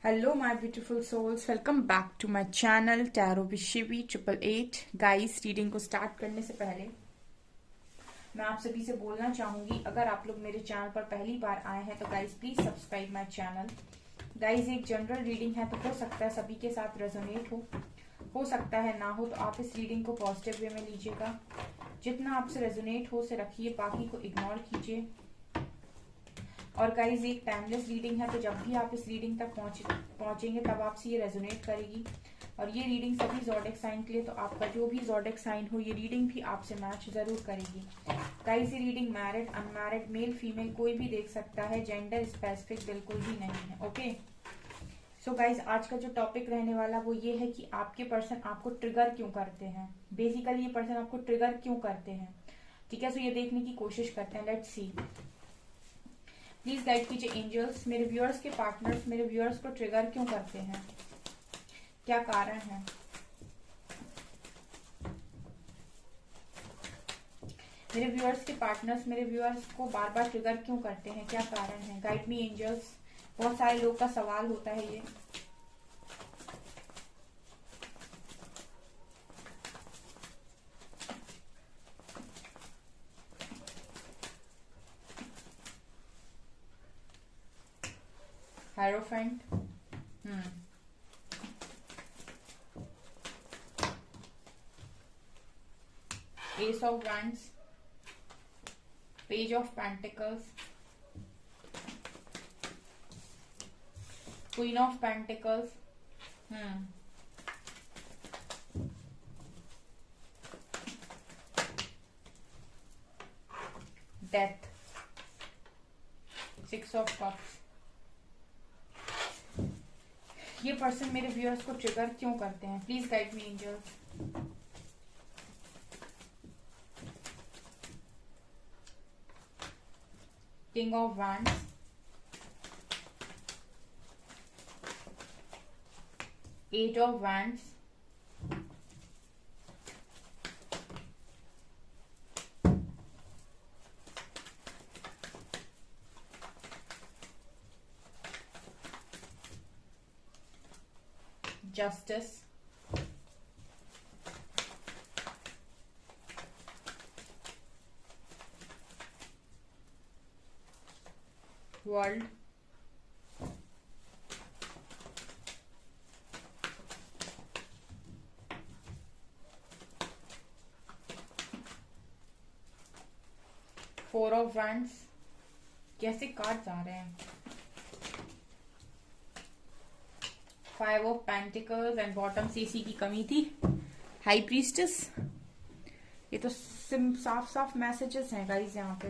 Hello, my beautiful souls. Welcome back to my channel Tarot with Shivi 888. Guys, reading को start करने से पहले मैं आप सभी से बोलना चाहूंगी, अगर आप लोग मेरे चैनल पर पहली बार आए हैं तो guys please subscribe my channel. Guys, एक जनरल रीडिंग है तो हो सकता है सभी के साथ रेजोनेट हो सकता है ना हो, तो आप इस रीडिंग को पॉजिटिव वे में लीजिएगा। जितना आपसे रेजोनेट हो उसे रखिए, बाकी को इग्नोर कीजिए। और गाइज, एक टाइमलेस रीडिंग है, तो जब भी आप इस रीडिंग तक पहुंचेंगे तब आपसे ये रेजोनेट करेगी। और ये रीडिंग सभी ज़ोडिएक साइन के लिए, तो आपका जो भी ज़ोडिएक साइन हो ये रीडिंग भी आपसे मैच जरूर करेगी। गाइज, ये reading married unmarried male female कोई भी देख सकता है, जेंडर स्पेसिफिक बिल्कुल भी नहीं है। ओके, सो गाइज, आज का जो टॉपिक रहने वाला वो ये है कि आपके पर्सन आपको ट्रिगर क्यों करते हैं। बेसिकली ये पर्सन आपको ट्रिगर क्यों करते हैं, ठीक है। सो ये देखने की कोशिश करते हैं। लेट्स सी, प्लीज गाइड कीजिए एंजल्स, मेरे व्यूअर्स के पार्टनर्स मेरे व्यूअर्स को ट्रिगर क्यों करते हैं, क्या कारण है। मेरे व्यूअर्स के पार्टनर्स मेरे व्यूअर्स को बार बार ट्रिगर क्यों करते हैं, क्या कारण है। Guide me angels. बहुत सारे लोग का सवाल होता है ये। Hierophant, ace of wands, page of pentacles, queen of pentacles, death, six of cups. ये पर्सन मेरे व्यूअर्स को ट्रिगर क्यों करते हैं, please guide me angels. King of wands, eight of wands, justice, world, four of wands। कैसे cards आ रहे हैं। Five of pentacles and bottom से इसी की कमी थी, हाई प्रीस्टेस। ये तो साफ साफ मैसेजेस हैं गाइस यहाँ पे।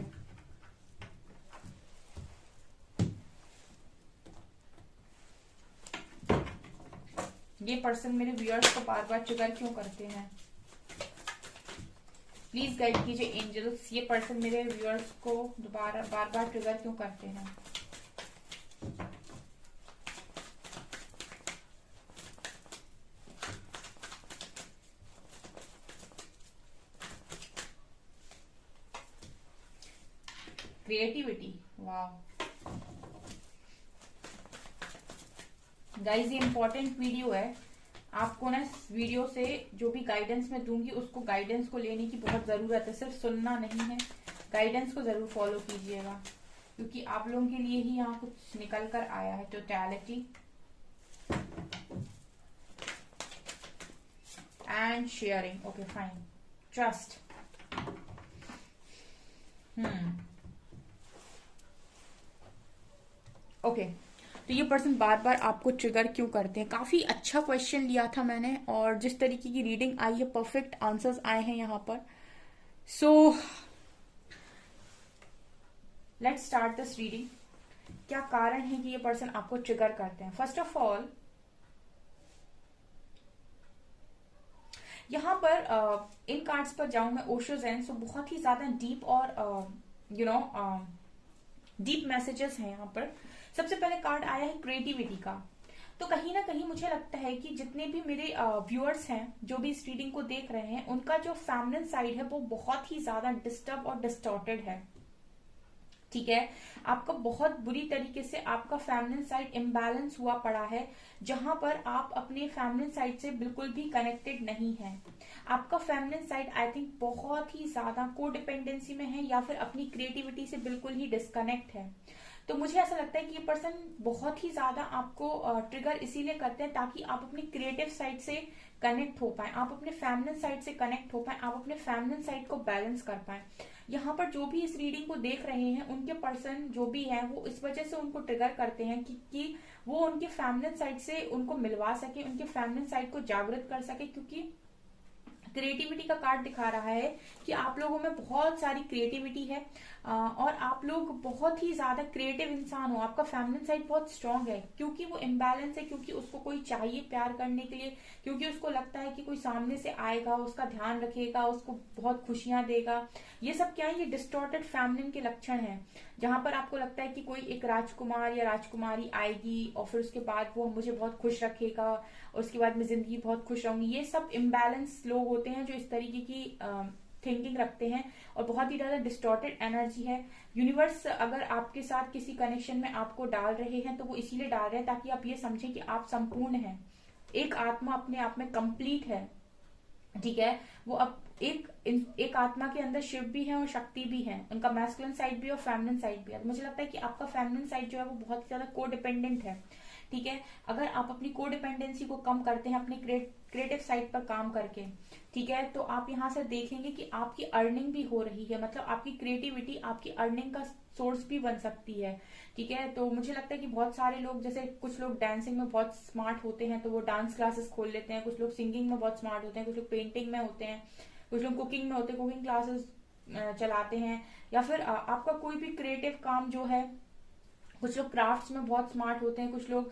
ये पर्सन मेरे व्यूअर्स को बार बार ट्रिगर क्यों करते हैं, प्लीज गाइड कीजिए एंजल्स। ये पर्सन मेरे व्यूअर्स को दोबारा बार बार ट्रिगर क्यों करते हैं। क्रिएटिविटी, वाह गाइस, ये इंपॉर्टेंट वीडियो है। आपको ना इस वीडियो से जो भी गाइडेंस मैं दूंगी उसको गाइडेंस को लेने की बहुत जरूरत है, सिर्फ सुनना नहीं है, गाइडेंस को जरूर फॉलो कीजिएगा, क्योंकि आप लोगों के लिए ही यहाँ कुछ निकल कर आया है। Totality and sharing, okay fine, trust. Okay, तो ये पर्सन बार बार आपको ट्रिगर क्यों करते हैं। काफी अच्छा क्वेश्चन लिया था मैंने, और जिस तरीके की रीडिंग आई है परफेक्ट आंसर्स आए हैं यहाँ पर। So let's start this reading. क्या कारण है कि ये पर्सन आपको ट्रिगर करते हैं। फर्स्ट ऑफ ऑल, यहाँ पर इन कार्ड्स पर जाऊं मैं, ओशो ज़ेन, सो बहुत ही ज्यादा डीप और डीप मैसेजेस हैं यहाँ पर। सबसे पहले कार्ड आया है क्रिएटिविटी का। तो कहीं ना कहीं मुझे लगता है कि जितने भी मेरे व्यूअर्स हैं जो भी इस रीडिंग को देख रहे हैं, उनका जो फेमिनिन साइड है वो बहुत ही ज्यादा डिस्टर्ब और डिस्टॉर्टेड है। ठीक है। आपका बहुत बुरी तरीके से आपका फेमिनिन साइड इम्बैलेंस हुआ पड़ा है, जहां पर आप अपने फेमिनिन साइड से बिल्कुल भी कनेक्टेड नहीं है। आपका फेमिनिन साइड आई थिंक बहुत ही ज्यादा कोडिपेंडेंसी में है, या फिर अपनी क्रिएटिविटी से बिल्कुल ही डिस्कनेक्ट है। तो मुझे ऐसा लगता है कि ये पर्सन बहुत ही ज्यादा आपको ट्रिगर इसीलिए करते हैं ताकि आप अपनी क्रिएटिव साइड से कनेक्ट हो पाए, आप अपने फेमिनिन साइड से कनेक्ट हो पाए, आप अपने फेमिनिन साइड को बैलेंस कर पाए। यहाँ पर जो भी इस रीडिंग को देख रहे हैं उनके पर्सन जो भी है वो इस वजह से उनको ट्रिगर करते हैं कि वो उनके फेमिनिन साइड से उनको मिलवा सके, उनके फेमिनिन साइड को जागृत कर सके, क्योंकि क्रिएटिविटी का कार्ड दिखा रहा है कि आप लोगों में बहुत सारी क्रिएटिविटी है और आप लोग बहुत ही ज्यादा क्रिएटिव इंसान हो। आपका फेमिनिन साइड बहुत स्ट्रांग है क्योंकि वो इम्बैलेंस है, क्योंकि उसको कोई चाहिए प्यार करने के लिए, क्योंकि उसको लगता है कि कोई सामने से आएगा, उसका ध्यान रखेगा, उसको बहुत खुशियां देगा। ये सब क्या है, ये डिस्टॉर्टेड फेमिनिन के लक्षण है, जहां पर आपको लगता है कि कोई एक राजकुमार या राजकुमारी आएगी और फिर उसके बाद वो मुझे बहुत खुश रखेगा, उसके बाद मैं जिंदगी बहुत खुश रहूंगी। ये सब इम्बैलेंस लोग होते हैं जो इस तरीके की थिंकिंग रखते हैं और बहुत ही ज्यादा डिस्टॉर्टेड एनर्जी है। यूनिवर्स अगर आपके साथ किसी कनेक्शन में आपको डाल रहे हैं तो वो इसीलिए डाल रहे हैं ताकि आप ये समझें कि आप संपूर्ण हैं, एक आत्मा अपने आप में कंप्लीट है। ठीक है, वो अब एक आत्मा के अंदर शिव भी है और शक्ति भी है, उनका मैस्कुलिन साइड भी और फेमिनिन साइड भी है। मुझे लगता है कि आपका फेमिनिन साइड जो है वो बहुत ज्यादा कोडिपेंडेंट है। ठीक है, अगर आप अपनी कोडिपेंडेंसी को कम करते हैं अपनी क्रिएटिव साइड पर काम करके, ठीक है, तो आप यहाँ से देखेंगे कि आपकी अर्निंग भी हो रही है, मतलब आपकी क्रिएटिविटी आपकी अर्निंग का सोर्स भी बन सकती है। ठीक है, तो मुझे लगता है कि बहुत सारे लोग, जैसे कुछ लोग डांसिंग में बहुत स्मार्ट होते हैं तो वो डांस क्लासेस खोल लेते हैं, कुछ लोग सिंगिंग में बहुत स्मार्ट होते हैं, कुछ लोग पेंटिंग में होते हैं, कुछ लोग कुकिंग में होते हैं, कुकिंग क्लासेस चलाते हैं, या फिर आपका कोई भी क्रिएटिव काम जो है, कुछ लोग क्राफ्ट्स में बहुत स्मार्ट होते हैं, कुछ लोग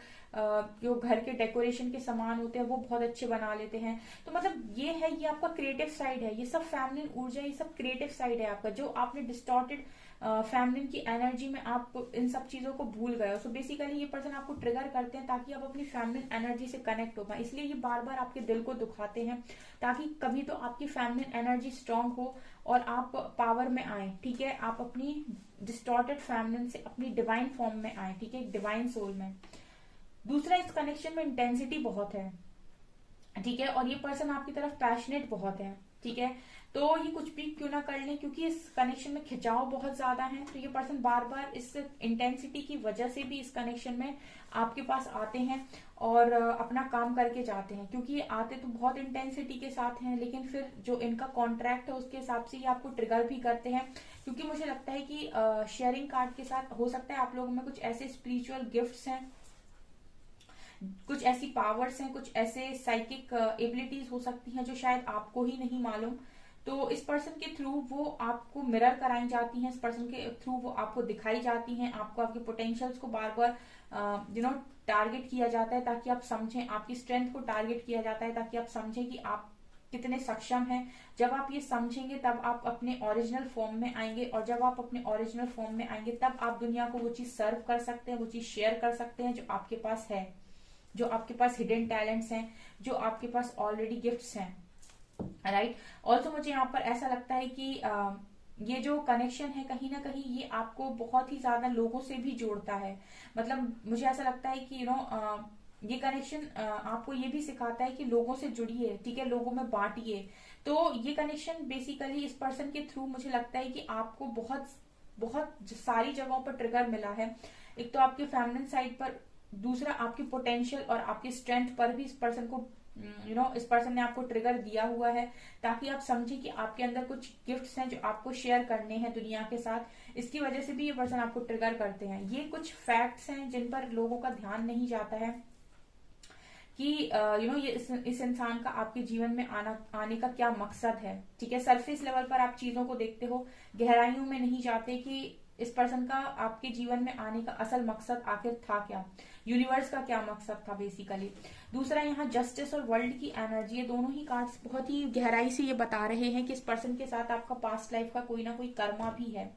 जो घर के डेकोरेशन के सामान होते हैं वो बहुत अच्छे बना लेते हैं। तो मतलब ये है, ये आपका क्रिएटिव साइड है, ये सब फेमिनिन ऊर्जा, ये सब क्रिएटिव साइड है आपका, जो आपने डिस्टॉर्टेड फेमिनिन की एनर्जी में आप इन सब चीजों को भूल गए हो। सो बेसिकली ये पर्सन आपको ट्रिगर करते हैं ताकि आप अपनी फेमिनिन एनर्जी से कनेक्ट हो पाए, इसलिए ये बार बार आपके दिल को दुखाते हैं ताकि कभी तो आपकी फेमिनिन एनर्जी स्ट्रांग हो और आप पावर में आए। ठीक है, आप अपनी डिस्टॉर्टेड फेमिनिन से अपनी डिवाइन फॉर्म में आए, ठीक है, डिवाइन सोल में। दूसरा, इस कनेक्शन में इंटेंसिटी बहुत है, ठीक है, और ये पर्सन आपकी तरफ पैशनेट बहुत है। ठीक है, तो ये कुछ भी क्यों ना कर ले, क्योंकि इस कनेक्शन में खिंचाव बहुत ज्यादा है, तो ये पर्सन बार बार इस इंटेंसिटी की वजह से भी इस कनेक्शन में आपके पास आते हैं और अपना काम करके जाते हैं, क्योंकि ये आते तो बहुत इंटेंसिटी के साथ हैं, लेकिन फिर जो इनका कॉन्ट्रैक्ट है उसके हिसाब से ये आपको ट्रिगर भी करते हैं। क्योंकि मुझे लगता है कि शेयरिंग कार्ड के साथ हो सकता है आप लोगों में कुछ ऐसे स्पिरिचुअल गिफ्ट्स हैं, कुछ ऐसी पावर्स हैं, कुछ ऐसे साइकिक एबिलिटीज हो सकती हैं जो शायद आपको ही नहीं मालूम। तो इस पर्सन के थ्रू वो आपको मिरर कराई जाती हैं, इस पर्सन के थ्रू वो आपको दिखाई जाती हैं, आपको आपके पोटेंशियल्स को बार बार टारगेट किया जाता है ताकि आप समझें, आपकी स्ट्रेंथ को टारगेट किया जाता है ताकि आप समझें कि आप कितने सक्षम हैं। जब आप ये समझेंगे तब आप अपने ओरिजिनल फॉर्म में आएंगे, और जब आप अपने ओरिजिनल फॉर्म में आएंगे तब आप दुनिया को वो चीज सर्व कर सकते हैं, वो चीज शेयर कर सकते हैं जो आपके पास है, जो आपके पास हिडन टैलेंट्स हैं, जो आपके पास ऑलरेडी गिफ्ट्स हैं। राइट, ऑल्सो मुझे यहाँ पर ऐसा लगता है कि ये जो कनेक्शन है कहीं ना कहीं ये आपको बहुत ही ज्यादा लोगों से भी जोड़ता है। मतलब मुझे ऐसा लगता है कि ये कनेक्शन आपको ये भी सिखाता है कि लोगों से जुड़िए, ठीक है, लोगों में बांटिए। तो ये कनेक्शन बेसिकली इस पर्सन के थ्रू मुझे लगता है कि आपको बहुत बहुत सारी जगहों पर ट्रिगर मिला है। एक तो आपके फेमिनिन साइड पर, दूसरा आपकी पोटेंशियल और आपकी स्ट्रेंथ पर भी इस पर्सन को इस पर्सन ने आपको ट्रिगर दिया हुआ है ताकि आप समझें कि आपके अंदर कुछ गिफ्ट्स हैं जो आपको शेयर करने हैं दुनिया के साथ। इसकी वजह से भी ये पर्सन आपको ट्रिगर करते हैं। ये कुछ फैक्ट्स हैं जिन पर लोगों का ध्यान नहीं जाता है कि ये इस इंसान का आपके जीवन में आने का क्या मकसद है। ठीक है, सरफेस लेवल पर आप चीजों को देखते हो, गहराइयों में नहीं जाते कि इस पर्सन का आपके जीवन में आने का असल मकसद आखिर था क्या, यूनिवर्स का क्या मकसद था बेसिकली। दूसरा, यहाँ जस्टिस और वर्ल्ड की एनर्जी, ये दोनों ही कार्ड्स बहुत ही गहराई से ये बता रहे हैं कि इस पर्सन के साथ आपका पास्ट लाइफ का कोई ना कोई कर्मा भी है।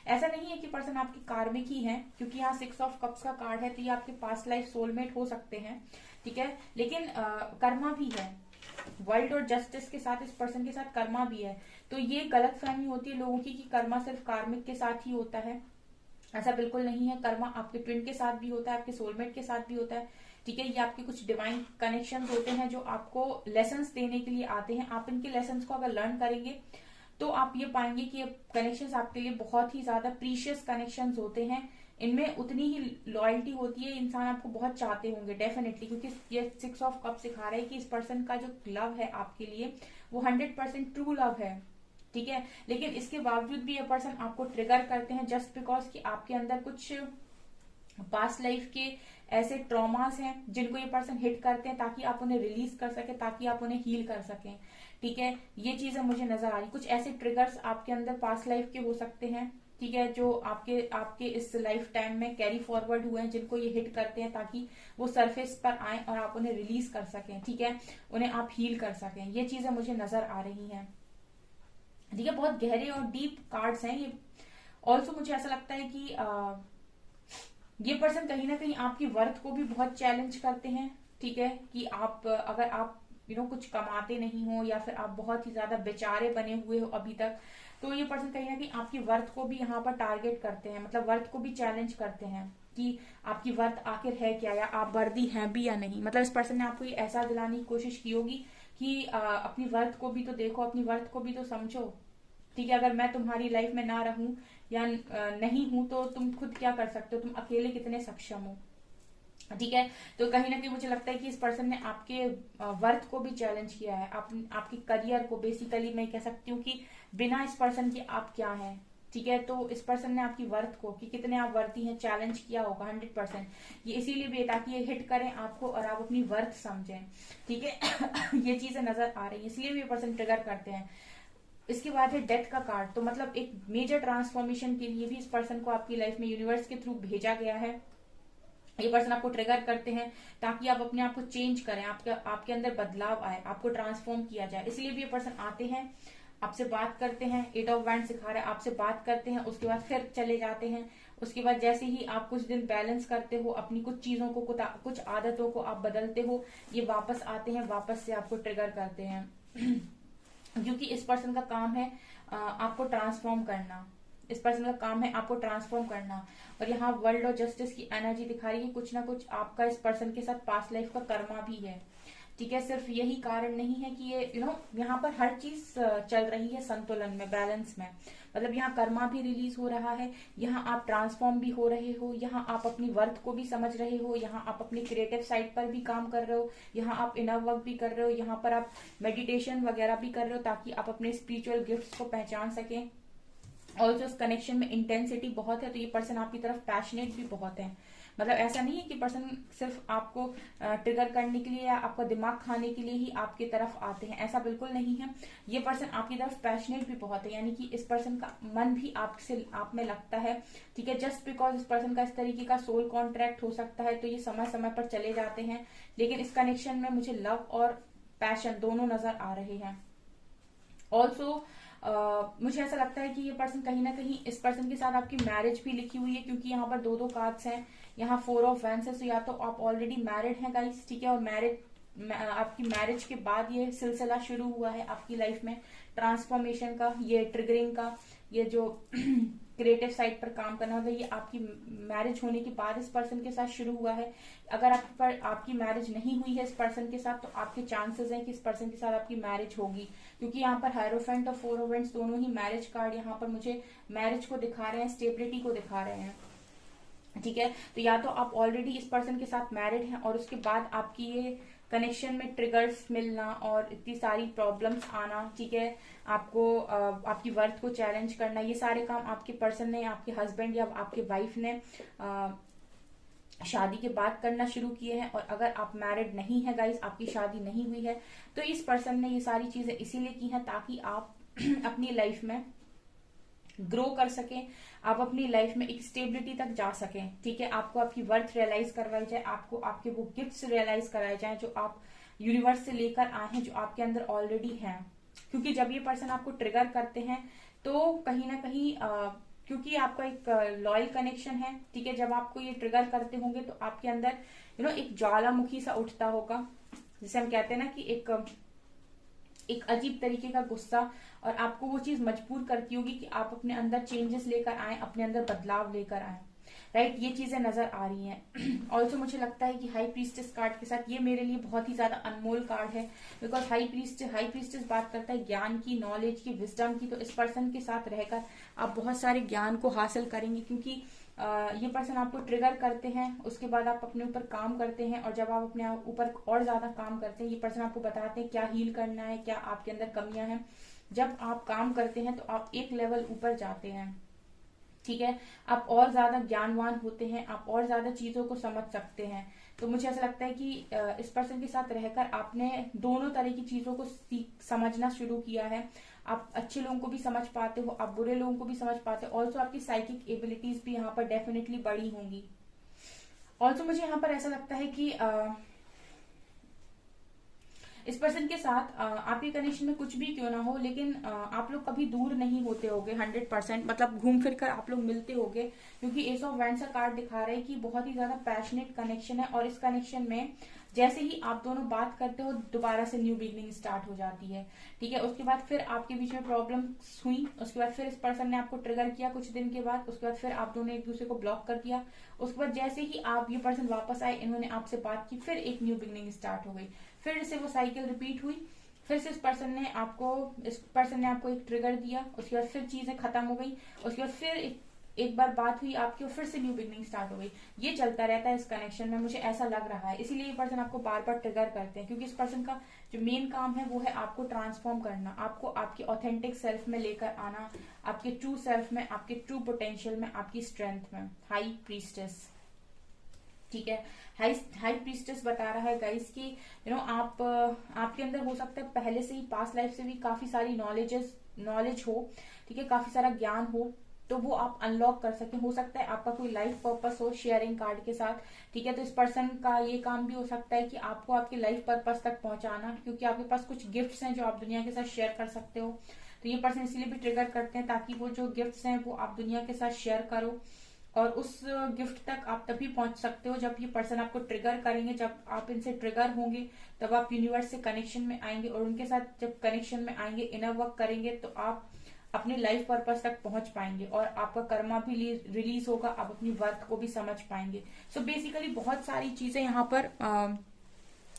ऐसा नहीं है कि पर्सन आपके कार्मिक ही है, क्योंकि यहाँ 6 ऑफ कप्स का कार्ड है, तो ये आपके पास्ट लाइफ सोलमेट हो सकते हैं। ठीक है, लेकिन कर्मा भी है, वर्ल्ड और जस्टिस के साथ इस पर्सन के साथ कर्मा भी है। तो ये गलत फहमी होती है लोगों की कि कर्मा सिर्फ कार्मिक के साथ ही होता है। ऐसा बिल्कुल नहीं है। कर्मा आपके ट्विन के साथ भी होता है, आपके सोलमेट के साथ भी होता है, ठीक है। ये आपके कुछ डिवाइन कनेक्शंस होते हैं जो आपको लेसन्स देने के लिए आते हैं। आप इनके लेसन्स को अगर लर्न करेंगे तो आप ये पाएंगे कि ये कनेक्शंस आपके लिए बहुत ही ज्यादा प्रीशियस कनेक्शंस होते हैं। इनमें उतनी ही लॉयल्टी होती है, इंसान आपको बहुत चाहते होंगे डेफिनेटली, क्योंकि ये 6 ऑफ कप सिखा रहा है कि इस पर्सन का जो लव है आपके लिए वो 100% ट्रू लव है, ठीक है। लेकिन इसके बावजूद भी ये पर्सन आपको ट्रिगर करते हैं जस्ट बिकॉज कि आपके अंदर कुछ पास्ट लाइफ के ऐसे ट्रॉमास हैं जिनको ये पर्सन हिट करते हैं ताकि आप उन्हें रिलीज कर सके, ताकि आप उन्हें हील कर सकें, ठीक है। ये चीजें मुझे नजर आ रही, कुछ ऐसे ट्रिगर्स आपके अंदर पास्ट लाइफ के हो सकते हैं, ठीक है, जो आपके आपके इस लाइफ टाइम में कैरी फॉरवर्ड हुए हैं, जिनको ये हिट करते हैं ताकि वो सरफेस पर आए और आप उन्हें रिलीज कर सकें, ठीक है, उन्हें आप हील कर सकें। ये चीजें मुझे नजर आ रही हैं, ठीक है। बहुत गहरे और डीप कार्ड्स हैं ये। ऑल्सो मुझे ऐसा लगता है कि ये पर्सन कहीं ना कहीं आपकी वर्थ को भी बहुत चैलेंज करते हैं, ठीक है, कि आप अगर आप कुछ कमाते नहीं हो या फिर आप बहुत ही ज्यादा बेचारे बने हुए हो अभी तक, तो ये पर्सन कहीं ना कहीं आपकी वर्थ को भी यहाँ पर टारगेट करते हैं, मतलब वर्थ को भी चैलेंज करते हैं कि आपकी वर्थ आखिर है क्या, या आप वर्दी हैं भी या नहीं। मतलब इस पर्सन ने आपको ये एहसास दिलाने की कोशिश की होगी कि अपनी वर्थ को भी तो देखो, अपनी वर्थ को भी तो समझो, ठीक है। अगर मैं तुम्हारी लाइफ में ना रहूं या नहीं हूं तो तुम खुद क्या कर सकते हो, तुम अकेले कितने सक्षम हो, ठीक है। तो कहीं ना कहीं मुझे लगता है कि इस पर्सन ने आपके वर्थ को भी चैलेंज किया है, आपके करियर को। बेसिकली मैं कह सकती हूँ कि बिना इस पर्सन के आप क्या हैं, ठीक है। तो इस पर्सन ने आपकी वर्थ को, कि कितने आप वर्ती हैं, चैलेंज किया होगा 100%। ये इसीलिए भी है ताकि ये हिट करें आपको और आप अपनी वर्थ समझें, ठीक है। ये चीजें नजर आ रही है, इसलिए भी ये पर्सन ट्रिगर करते हैं। इसके बाद है डेथ का कार्ड। तो मतलब एक मेजर ट्रांसफॉर्मेशन के लिए भी इस पर्सन को आपकी लाइफ में यूनिवर्स के थ्रू भेजा गया है। ये पर्सन आपको ट्रिगर करते हैं ताकि आप अपने आप को चेंज करें, आपके अंदर बदलाव आए, आपको ट्रांसफॉर्म किया जाए। इसलिए भी ये पर्सन आते हैं, आपसे बात करते हैं, 8 ऑफ वैंड सिखा रहा है, आपसे बात करते हैं, उसके बाद फिर चले जाते हैं। उसके बाद जैसे ही आप कुछ दिन बैलेंस करते हो, अपनी कुछ चीजों को, कुछ आदतों को आप बदलते हो, ये वापस आते हैं, वापस से आपको ट्रिगर करते हैं। क्योंकि इस पर्सन का काम है आपको ट्रांसफॉर्म करना, इस पर्सन का काम है आपको ट्रांसफॉर्म करना। और यहाँ वर्ल्ड और जस्टिस की एनर्जी दिखा रही है, कुछ ना कुछ आपका इस पर्सन के साथ पास्ट लाइफ का कर्मा भी है, ठीक है। सिर्फ यही कारण नहीं है कि ये यहाँ पर हर चीज चल रही है संतुलन में, बैलेंस में। मतलब यहाँ कर्मा भी रिलीज हो रहा है, यहाँ आप ट्रांसफॉर्म भी हो रहे हो, यहाँ आप अपनी वर्थ को भी समझ रहे हो, यहाँ आप अपनी क्रिएटिव साइड पर भी काम कर रहे हो, यहाँ आप इनर वर्क भी कर रहे हो, यहाँ पर आप मेडिटेशन वगैरह भी कर रहे हो ताकि आप अपने स्पिरिचुअल गिफ्ट्स को पहचान सकें। ऑल्सो इस कनेक्शन में इंटेंसिटी बहुत है, तो ये पर्सन आपकी तरफ पैशनेट भी बहुत है। मतलब ऐसा नहीं है कि पर्सन सिर्फ आपको ट्रिगर करने के लिए या आपका दिमाग खाने के लिए ही आपकी तरफ आते हैं, ऐसा बिल्कुल नहीं है। ये पर्सन आपकी तरफ पैशनेट भी बहुत है, यानी कि इस पर्सन का मन भी आप में लगता है, ठीक है। जस्ट बिकॉज इस पर्सन का इस तरीके का सोल कॉन्ट्रैक्ट हो सकता है, तो ये समय समय पर चले जाते हैं, लेकिन इस कनेक्शन में मुझे लव और पैशन दोनों नजर आ रहे हैं। ऑल्सो मुझे ऐसा लगता है कि ये पर्सन कहीं ना कहीं, इस पर्सन के साथ आपकी मैरिज भी लिखी हुई है, क्योंकि यहाँ पर दो कार्ड्स हैं, यहाँ 4 ऑफ वैंड्स है। तो या तो आप ऑलरेडी मैरिड हैं गाइस, ठीक है, और आपकी मैरिज के बाद ये सिलसिला शुरू हुआ है आपकी लाइफ में ट्रांसफॉर्मेशन का, ये ट्रिगरिंग का, ये जो क्रिएटिव साइड पर काम करना होता है, ये आपकी मैरिज होने के बाद इस पर्सन के साथ शुरू हुआ है। अगर आपकी मैरिज नहीं हुई है इस पर्सन के साथ, तो आपके चांसेस हैं कि इस पर्सन के साथ आपकी मैरिज होगी, क्योंकि यहाँ पर हायरोफेंट और 4 ऑफ वैंड्स दोनों ही मैरिज कार्ड यहाँ पर मुझे मैरिज को दिखा रहे हैं, स्टेबिलिटी को दिखा रहे हैं, ठीक है। तो या तो आप ऑलरेडी इस पर्सन के साथ मैरिड हैं और उसके बाद आपकी ये कनेक्शन में ट्रिगर्स मिलना और इतनी सारी प्रॉब्लम्स आना, ठीक है, आपको आपकी वर्थ को चैलेंज करना, ये सारे काम आपके पर्सन ने, आपके हस्बैंड या आपके वाइफ ने शादी के बाद करना शुरू किए हैं। और अगर आप मैरिड नहीं है गाइस, आपकी शादी नहीं हुई है, तो इस पर्सन ने ये सारी चीजें इसीलिए की हैं ताकि आप अपनी लाइफ में ग्रो कर सकें, आप अपनी लाइफ में एक स्टेबिलिटी तक जा सकें, ठीक है। आपको आपकी वर्थ रियलाइज करवाई जाए, आपको आपके वो गिफ्ट्स रियलाइज कराए जाए जो आप यूनिवर्स से लेकर आए हैं, जो आपके अंदर ऑलरेडी हैं। क्योंकि जब ये पर्सन आपको ट्रिगर करते हैं तो कहीं ना कहीं क्योंकि आपका एक लॉयल कनेक्शन है, ठीक है, जब आपको ये ट्रिगर करते होंगे तो आपके अंदर एक ज्वालामुखी सा उठता होगा, जिसे हम कहते हैं ना कि एक एक अजीब तरीके का गुस्सा, और आपको वो चीज मजबूर करती होगी कि आप अपने अंदर चेंजेस लेकर आए, अपने अंदर बदलाव लेकर आए। राइट, ये चीजें नजर आ रही हैं। ऑल्सो मुझे लगता है कि हाई प्रीस्टेस कार्ड के साथ ये मेरे लिए बहुत ही ज्यादा अनमोल कार्ड है, बिकॉज हाई प्रीस्टेस बात करता है ज्ञान की, नॉलेज की, विजडम की। तो इस पर्सन के साथ रहकर आप बहुत सारे ज्ञान को हासिल करेंगे, क्योंकि ये पर्सन आपको ट्रिगर करते हैं, उसके बाद आप अपने ऊपर काम करते हैं, और जब आप अपने ऊपर और ज्यादा काम करते हैं, ये पर्सन आपको बताते हैं क्या हील करना है, क्या आपके अंदर कमियां हैं। जब आप काम करते हैं तो आप एक लेवल ऊपर जाते हैं, ठीक है, आप और ज्यादा ज्ञानवान होते हैं, आप और ज्यादा चीजों को समझ सकते हैं। तो मुझे ऐसा लगता है कि इस पर्सन के साथ रहकर आपने दोनों तरह की चीजों को समझना शुरू किया है। आप अच्छे लोगों को भी समझ पाते हो, आप बुरे लोगों को भी समझ पाते हो। ऑल्सो आपकी साइकिक एबिलिटीज भी यहाँ पर डेफिनेटली बड़ी होंगी। ऑल्सो मुझे यहाँ पर ऐसा लगता है कि इस पर्सन के साथ आपके कनेक्शन में कुछ भी क्यों ना हो, लेकिन आप लोग कभी दूर नहीं होते होगे 100%, मतलब घूम फिर कर आप लोग मिलते होगे, क्योंकि एस ऑफ वैंड्स का कार्ड दिखा रहा है कि बहुत ही ज्यादा पैशनेट कनेक्शन है, और इस कनेक्शन में जैसे ही आप दोनों बात करते हो दोबारा से न्यू बिगनिंग स्टार्ट हो जाती है। ठीक है, उसके बाद फिर आपके बीच में प्रॉब्लम हुई, उसके बाद फिर इस पर्सन ने आपको ट्रिगर किया कुछ दिन के बाद, उसके बाद फिर आप दोनों एक दूसरे को ब्लॉक कर दिया। उसके बाद जैसे ही आप ये पर्सन वापस आए, इन्होंने आपसे बात की, फिर एक न्यू बिगनिंग स्टार्ट हो गई, फिर से वो साइकिल रिपीट हुई। फिर से इस पर्सन ने आपको एक ट्रिगर दिया, उसके बाद फिर चीजें खत्म हो गई, उसके बाद फिर एक बार बात हुई आपकी, और फिर से न्यू बिगनिंग स्टार्ट हो गई। ये चलता रहता है इस कनेक्शन में, मुझे ऐसा लग रहा है। इसीलिए ये पर्सन आपको बार बार ट्रिगर करते हैं, क्योंकि इस पर्सन का जो मेन काम है वो है आपको ट्रांसफॉर्म करना, आपको आपके ऑथेंटिक सेल्फ में लेकर आना, आपके ट्रू सेल्फ में, आपके ट्रू पोटेंशियल में, आपकी स्ट्रेंथ में। हाई प्रीस्टेस, ठीक है, हाई प्रीस्टेस बता रहा है गाइस कि आपके अंदर हो सकता है पहले से ही पास्ट लाइफ से भी काफी सारी नॉलेज हो, ठीक है, काफी सारा ज्ञान हो, तो वो आप अनलॉक कर सके। हो सकता है आपका कोई लाइफ पर्पस हो शेयरिंग कार्ड के साथ, ठीक है। तो इस पर्सन का ये काम भी हो सकता है कि आपको आपके लाइफ पर्पस तक पहुंचाना, क्योंकि आपके पास कुछ गिफ्ट्स हैं जो आप दुनिया के साथ शेयर कर सकते हो। तो ये पर्सन इसीलिए भी ट्रिगर करते हैं ताकि वो जो गिफ्ट्स हैं वो आप दुनिया के साथ शेयर करो, और उस गिफ्ट तक आप तभी पहुंच सकते हो जब ये पर्सन आपको ट्रिगर करेंगे। जब आप इनसे ट्रिगर होंगे तब आप यूनिवर्स से कनेक्शन में आएंगे, और उनके साथ जब कनेक्शन में आएंगे, इनर वर्क करेंगे, तो आप अपने लाइफ पर्पस तक पहुंच पाएंगे, और आपका कर्मा भी रिलीज होगा, आप अपनी वर्थ को भी समझ पाएंगे। सो बेसिकली बहुत सारी चीजें यहाँ पर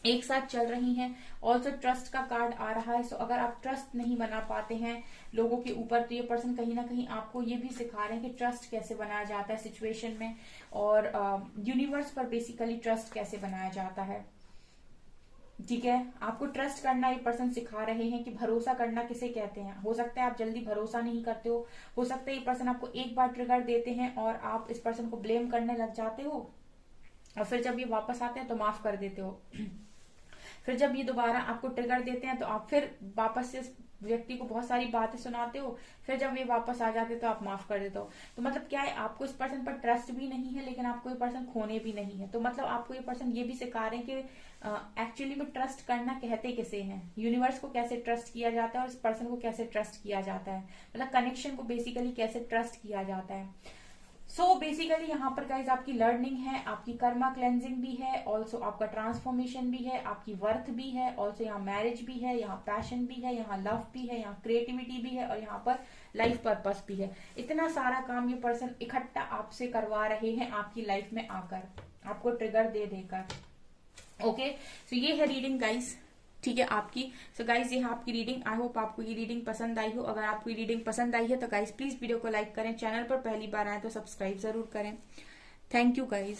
एक साथ चल रही हैं। ऑल्सो ट्रस्ट का कार्ड आ रहा है। सो अगर आप ट्रस्ट नहीं बना पाते हैं लोगों के ऊपर, तो ये पर्सन कहीं ना कहीं आपको ये भी सिखा रहे हैं कि ट्रस्ट कैसे बनाया जाता है सिचुएशन में, और यूनिवर्स पर बेसिकली ट्रस्ट कैसे बनाया जाता है। ठीक है, आपको ट्रस्ट करना ये पर्सन सिखा रहे हैं कि भरोसा करना किसे कहते हैं। हो सकता है आप जल्दी भरोसा नहीं करते हो सकता है ये पर्सन आपको एक बार ट्रिगर देते हैं और आप इस पर्सन को ब्लेम करने लग जाते हो, और फिर जब ये वापस आते हैं तो माफ कर देते हो। फिर जब ये दोबारा आपको ट्रिगर देते हैं तो आप फिर वापस से व्यक्ति को बहुत सारी बातें सुनाते हो, फिर जब ये वापस आ जाते तो आप माफ कर देते हो। तो मतलब क्या है, आपको इस पर्सन पर ट्रस्ट भी नहीं है, लेकिन आपको ये पर्सन खोने भी नहीं है। तो मतलब आपको ये पर्सन ये भी सिखा रहे हैं कि एक्चुअली में ट्रस्ट करना कहते किसे हैं, यूनिवर्स को कैसे ट्रस्ट किया जाता है, और इस पर्सन को कैसे ट्रस्ट किया जाता है, मतलब कनेक्शन को बेसिकली कैसे ट्रस्ट किया जाता है। सो बेसिकली यहाँ पर गाइज आपकी लर्निंग है, आपकी कर्मा क्लेंजिंग भी है, ऑल्सो आपका ट्रांसफॉर्मेशन भी है, आपकी वर्थ भी है, ऑल्सो यहाँ मैरिज भी है, यहाँ पैशन भी है, यहाँ लव भी है, यहाँ क्रिएटिविटी भी है, और यहाँ पर लाइफ पर्पस भी है। इतना सारा काम ये पर्सन इकट्ठा आपसे करवा रहे हैं आपकी लाइफ में आकर, आपको ट्रिगर दे देकर। ओके, सो ये है रीडिंग गाइज, ठीक है आपकी। सो गाइज ये है आपकी रीडिंग। आई होप आपको ये रीडिंग पसंद आई हो। अगर आपको ये रीडिंग पसंद आई है तो गाइज प्लीज वीडियो को लाइक करें, चैनल पर पहली बार आए तो सब्सक्राइब जरूर करें। Thank you guys.